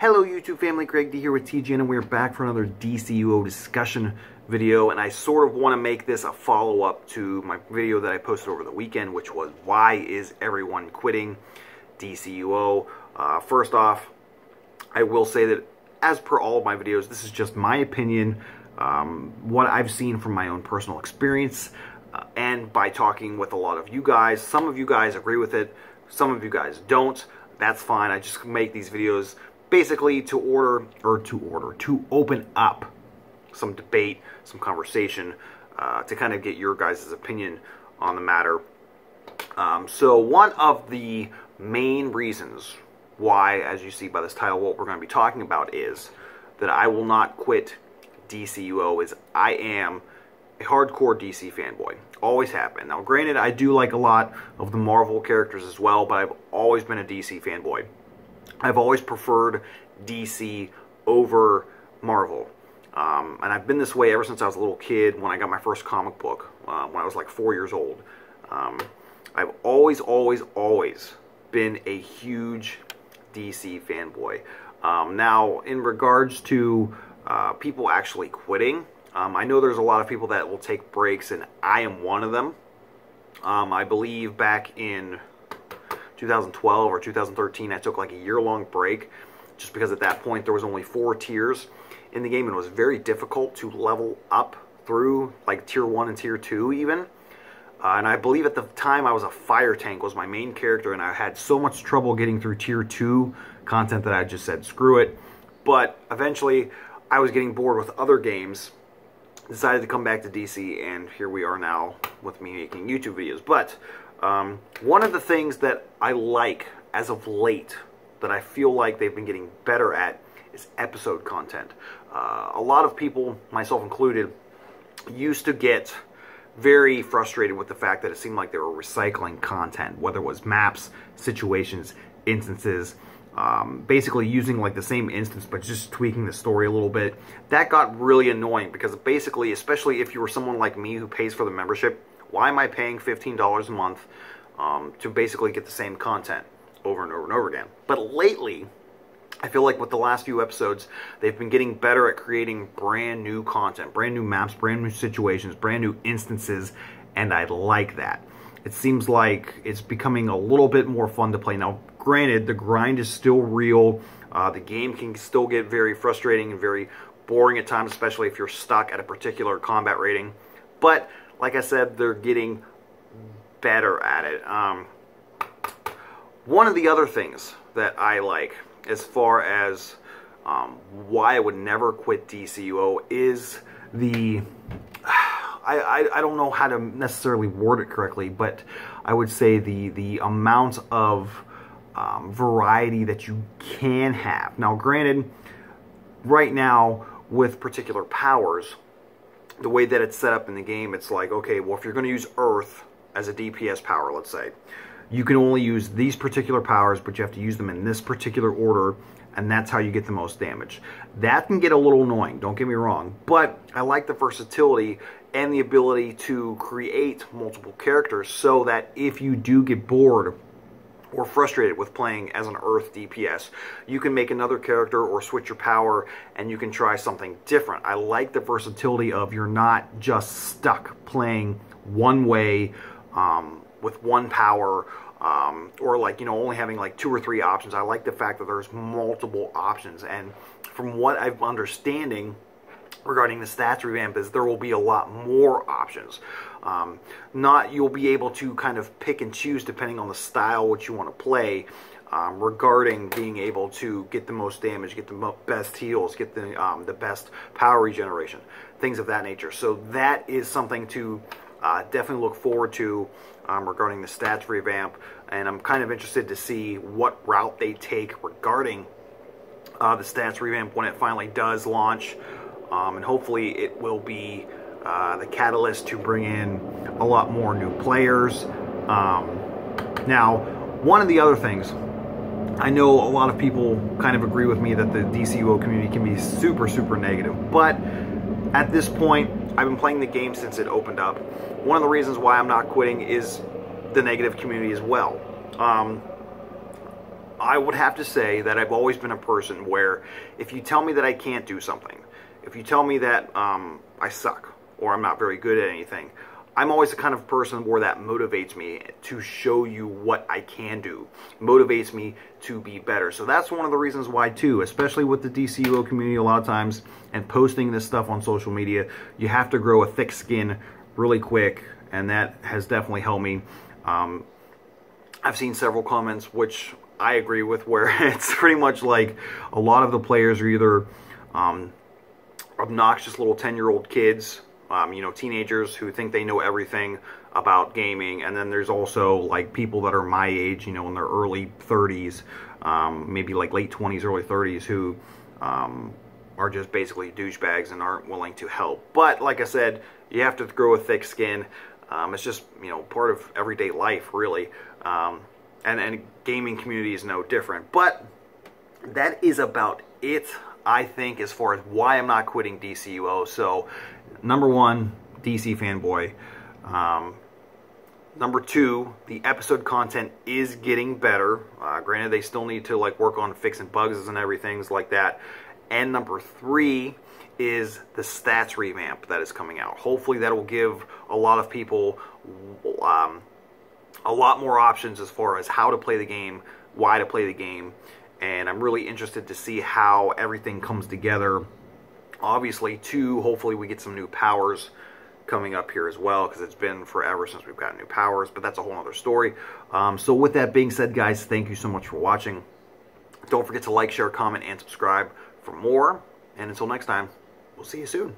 Hello YouTube family, Craig D here with TGN, and we're back for another DCUO discussion video, and I sort of want to make this a follow-up to my video that I posted over the weekend, which was why is everyone quitting DCUO. First off, I will say that as per all of my videos, this is just my opinion, what I've seen from my own personal experience, and by talking with a lot of you guys. Some of you guys agree with it, some of you guys don't. That's fine. I just make these videos basically to open up some debate, some conversation, to kind of get your guys' opinion on the matter. So one of the main reasons why, as you see by this title, what we're going to be talking about is that I will not quit DCUO, is I am a hardcore DC fanboy. Always have been. Now granted, I do like a lot of the Marvel characters as well, but I've always been a DC fanboy. I've always preferred DC over Marvel. And I've been this way ever since I was a little kid when I got my first comic book, when I was like 4 years old. I've always been a huge DC fanboy. Now, in regards to people actually quitting, I know there's a lot of people that will take breaks, and I am one of them. I believe back in 2012 or 2013, I took like a year-long break just because at that point there was only 4 tiers in the game, and it was very difficult to level up through like tier 1 and tier 2 even. And I believe at the time I was a fire tank, was my main character, and I had so much trouble getting through tier 2 content that I just said screw it. But eventually I was getting bored with other games, decided to come back to DC, and here we are now with me making YouTube videos. But one of the things that I like as of late, that I feel like they've been getting better at, is episode content. A lot of people, myself included, used to get very frustrated with the fact that it seemed like they were recycling content, whether it was maps, situations, instances, basically using like the same instance but just tweaking the story a little bit. That got really annoying because basically, especially if you were someone like me who pays for the membership, why am I paying $15 a month to basically get the same content over and over and over again? But lately, I feel like with the last few episodes, they've been getting better at creating brand new content, brand new maps, brand new situations, brand new instances, and I like that. It seems like it's becoming a little bit more fun to play. Now, granted, the grind is still real. The game can still get very frustrating and very boring at times, especially if you're stuck at a particular combat rating. But like I said, they're getting better at it. One of the other things that I like, as far as why I would never quit DCUO, is the... I don't know how to necessarily word it correctly, but I would say the amount of variety that you can have. Now, granted, right now, with particular powers, the way that it's set up in the game, it's like, okay, well, if you're going to use Earth as a DPS power, let's say, you can only use these particular powers, but you have to use them in this particular order, and that's how you get the most damage. That can get a little annoying, don't get me wrong, but I like the versatility and the ability to create multiple characters so that if you do get bored or frustrated with playing as an Earth DPS, you can make another character or switch your power and you can try something different. I like the versatility of you're not just stuck playing one way with one power, or like, you know, only having like 2 or 3 options. I like the fact that there's multiple options, and from what I'm understanding regarding the stats revamp is there will be a lot more options. You'll be able to kind of pick and choose depending on the style which you want to play, regarding being able to get the most damage, get the best heals, get the best power regeneration, things of that nature. So that is something to definitely look forward to regarding the stats revamp, and I'm kind of interested to see what route they take regarding the stats revamp when it finally does launch. And hopefully it will be the catalyst to bring in a lot more new players. Now, one of the other things, I know a lot of people kind of agree with me that the DCUO community can be super, super negative, but at this point, I've been playing the game since it opened up. One of the reasons why I'm not quitting is the negative community as well. I would have to say that I've always been a person where if you tell me that I can't do something, if you tell me that I suck or I'm not very good at anything, I'm always the kind of person where that motivates me to show you what I can do, motivates me to be better. So that's one of the reasons why too, especially with the DCUO community a lot of times and posting this stuff on social media, you have to grow a thick skin really quick, and that has definitely helped me. I've seen several comments which I agree with, where it's pretty much like a lot of the players are either obnoxious little 10-year-old kids, you know, teenagers who think they know everything about gaming, and then there's also like people that are my age, you know, in their early 30s, maybe like late 20s, early 30s, who are just basically douchebags and aren't willing to help. But like I said, you have to grow a thick skin. It's just, you know, part of everyday life, really. And gaming community is no different. But that is about it, I think, as far as why I'm not quitting DCUO. So, number one, DC fanboy. Number two, the episode content is getting better. Granted, they still need to like work on fixing bugs and everything like that. And number three is the stats revamp that is coming out. Hopefully that will give a lot of people a lot more options as far as how to play the game, why to play the game, and I'm really interested to see how everything comes together. Obviously, too, hopefully we get some new powers coming up here as well, because it's been forever since we've got new powers, but that's a whole other story. So with that being said, guys, thank you so much for watching. Don't forget to like, share, comment, and subscribe for more. And until next time, we'll see you soon.